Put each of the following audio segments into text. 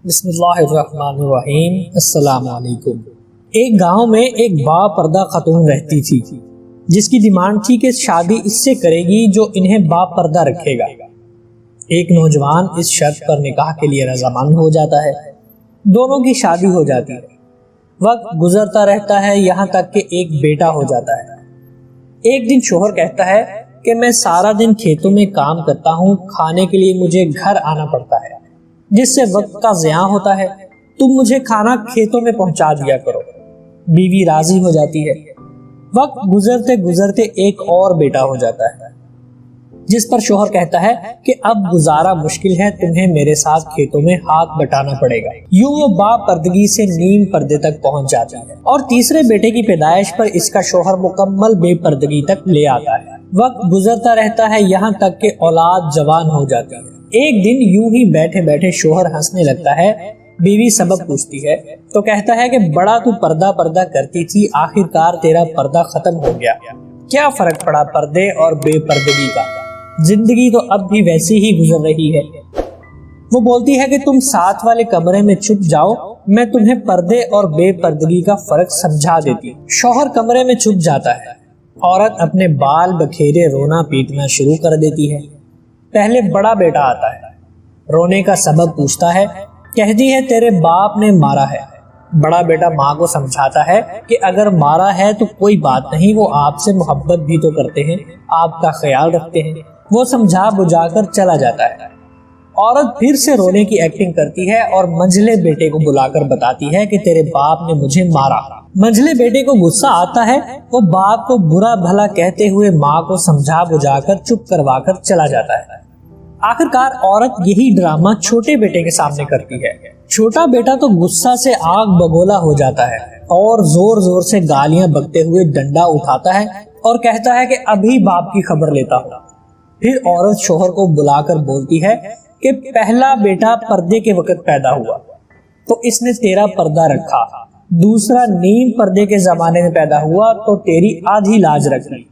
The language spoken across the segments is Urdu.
بسم اللہ الرحمن الرحیم۔ السلام علیکم۔ ایک گاؤں میں ایک با پردہ خاتون رہتی تھی جس کی ڈیمانڈ تھی کہ شادی اس سے کرے گی جو انہیں با پردہ رکھے گا۔ ایک نوجوان اس شرط پر نکاح کے لیے رضامند ہو جاتا ہے۔ دونوں کی شادی ہو جاتی ہے۔ وقت گزرتا رہتا ہے یہاں تک کہ ایک بیٹا ہو جاتا ہے۔ ایک دن شوہر کہتا ہے کہ میں سارا دن کھیتوں میں کام کرتا ہوں، کھانے کے لیے مجھے گھر آنا پڑتا ہے جس سے وقت کا ضیاع ہوتا ہے، تم مجھے کھانا کھیتوں میں پہنچا دیا کرو۔ بیوی راضی ہو جاتی ہے۔ وقت گزرتے گزرتے ایک اور بیٹا ہو جاتا ہے جس پر شوہر کہتا ہے کہ اب گزارا مشکل ہے، تمہیں میرے ساتھ کھیتوں میں ہاتھ بٹانا پڑے گا۔ یوں وہ با پردگی سے نیم پردے تک پہنچ جاتی ہے اور تیسرے بیٹے کی پیدائش پر اس کا شوہر مکمل بے پردگی تک لے آتا ہے۔ وقت گزرتا رہتا ہے یہاں تک کہ اولاد جوان ہو جاتی ہے۔ ایک دن یوں ہی بیٹھے بیٹھے شوہر ہنسنے لگتا ہے۔ بیوی سبب پوچھتی ہے تو کہتا ہے کہ بڑا تو پردہ پردہ کرتی تھی، آخر کار تیرا پردہ ختم ہو گیا۔ کیا فرق پڑا پردے اور بے پردگی کا؟ زندگی تو اب بھی ویسی ہی گزر رہی ہے۔ وہ بولتی ہے کہ تم ساتھ والے کمرے میں چھپ جاؤ، میں تمہیں پردے اور بے پردگی کا فرق سمجھا دیتی۔ شوہر کمرے میں چھپ جاتا ہے۔ عورت اپنے بال بکھیرے رونا پیٹنا شروع کر دیتی ہے۔ پہلے بڑا بیٹا آتا ہے، رونے کا سبب پوچھتا ہے، کہتی ہے تیرے باپ نے مارا ہے۔ بڑا بیٹا ماں کو سمجھاتا ہے کہ اگر مارا ہے تو کوئی بات نہیں، وہ آپ سے محبت بھی تو کرتے ہیں، آپ کا خیال رکھتے ہیں۔ وہ سمجھا بجھا کر چلا جاتا ہے۔ عورت پھر سے رونے کی ایکٹنگ کرتی ہے اور منجھلے بیٹے کو بلا کر بتاتی ہے کہ تیرے باپ نے مجھے مارا۔ منجھلے بیٹے کو غصہ آتا ہے، وہ باپ کو برا بھلا کہتے ہوئے ماں کو سمجھا بجھا کر چپ کروا کر چلا جاتا ہے۔ آخر کار عورت یہی ڈرامہ چھوٹے بیٹے کے سامنے کرتی ہے۔ چھوٹا بیٹا تو غصہ سے آگ بگولا ہو جاتا ہے اور زور زور سے گالیاں بکتے ہوئے ڈنڈا اٹھاتا ہے اور کہتا ہے کہ ابھی باپ کی خبر لیتا ہوں۔ پھر عورت شوہر کو بلا کر بولتی ہے کہ پہلا بیٹا پردے کے وقت پیدا ہوا تو اس نے تیرا پردہ رکھا، دوسرا نیم پردے کے زمانے میں پیدا ہوا تو تیری آدھی لاج رکھ لی،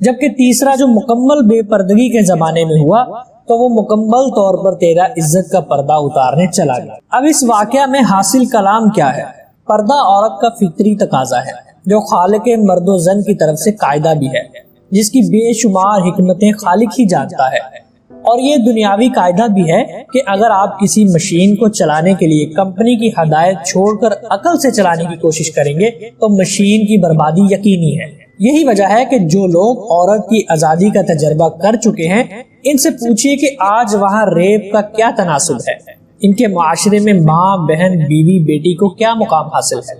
جبکہ تیسرا جو مکمل بے پردگی کے زمانے میں ہوا تو وہ مکمل طور پر تیرا عزت کا پردہ اتارنے چلا گیا۔ اب اس واقعہ میں حاصل کلام کیا ہے؟ پردہ عورت کا فطری تقاضا ہے جو خالق مرد و زن کی طرف سے قاعدہ بھی ہے، جس کی بے شمار حکمتیں خالق ہی جانتا ہے۔ اور یہ دنیاوی قاعدہ بھی ہے کہ اگر آپ کسی مشین کو چلانے کے لیے کمپنی کی ہدایت چھوڑ کر عقل سے چلانے کی کوشش کریں گے تو مشین کی بربادی یقینی ہے۔ یہی وجہ ہے کہ جو لوگ عورت کی آزادی کا تجربہ کر چکے ہیں ان سے پوچھئے کہ آج وہاں ریپ کا کیا تناسب ہے، ان کے معاشرے میں ماں بہن بیوی بیٹی کو کیا مقام حاصل ہے،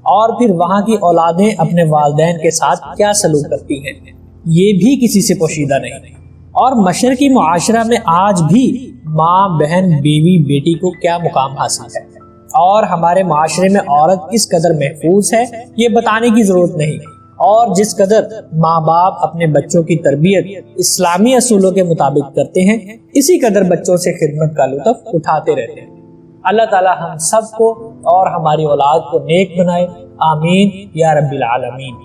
اور پھر وہاں کی اولادیں اپنے والدین کے ساتھ کیا سلوک کرتی ہیں، یہ بھی کسی سے پوشیدہ نہیں۔ اور مشرقی معاشرہ میں آج بھی ماں بہن بیوی بیٹی کو کیا مقام حاصل ہے اور ہمارے معاشرے میں عورت کس قدر محفوظ ہے یہ بتانے کی ضرورت نہیں۔ اور جس قدر ماں باپ اپنے بچوں کی تربیت اسلامی اصولوں کے مطابق کرتے ہیں اسی قدر بچوں سے خدمت کا لطف اٹھاتے رہتے ہیں۔ اللہ تعالی ہم سب کو اور ہماری اولاد کو نیک بنائے، آمین یا رب العالمین۔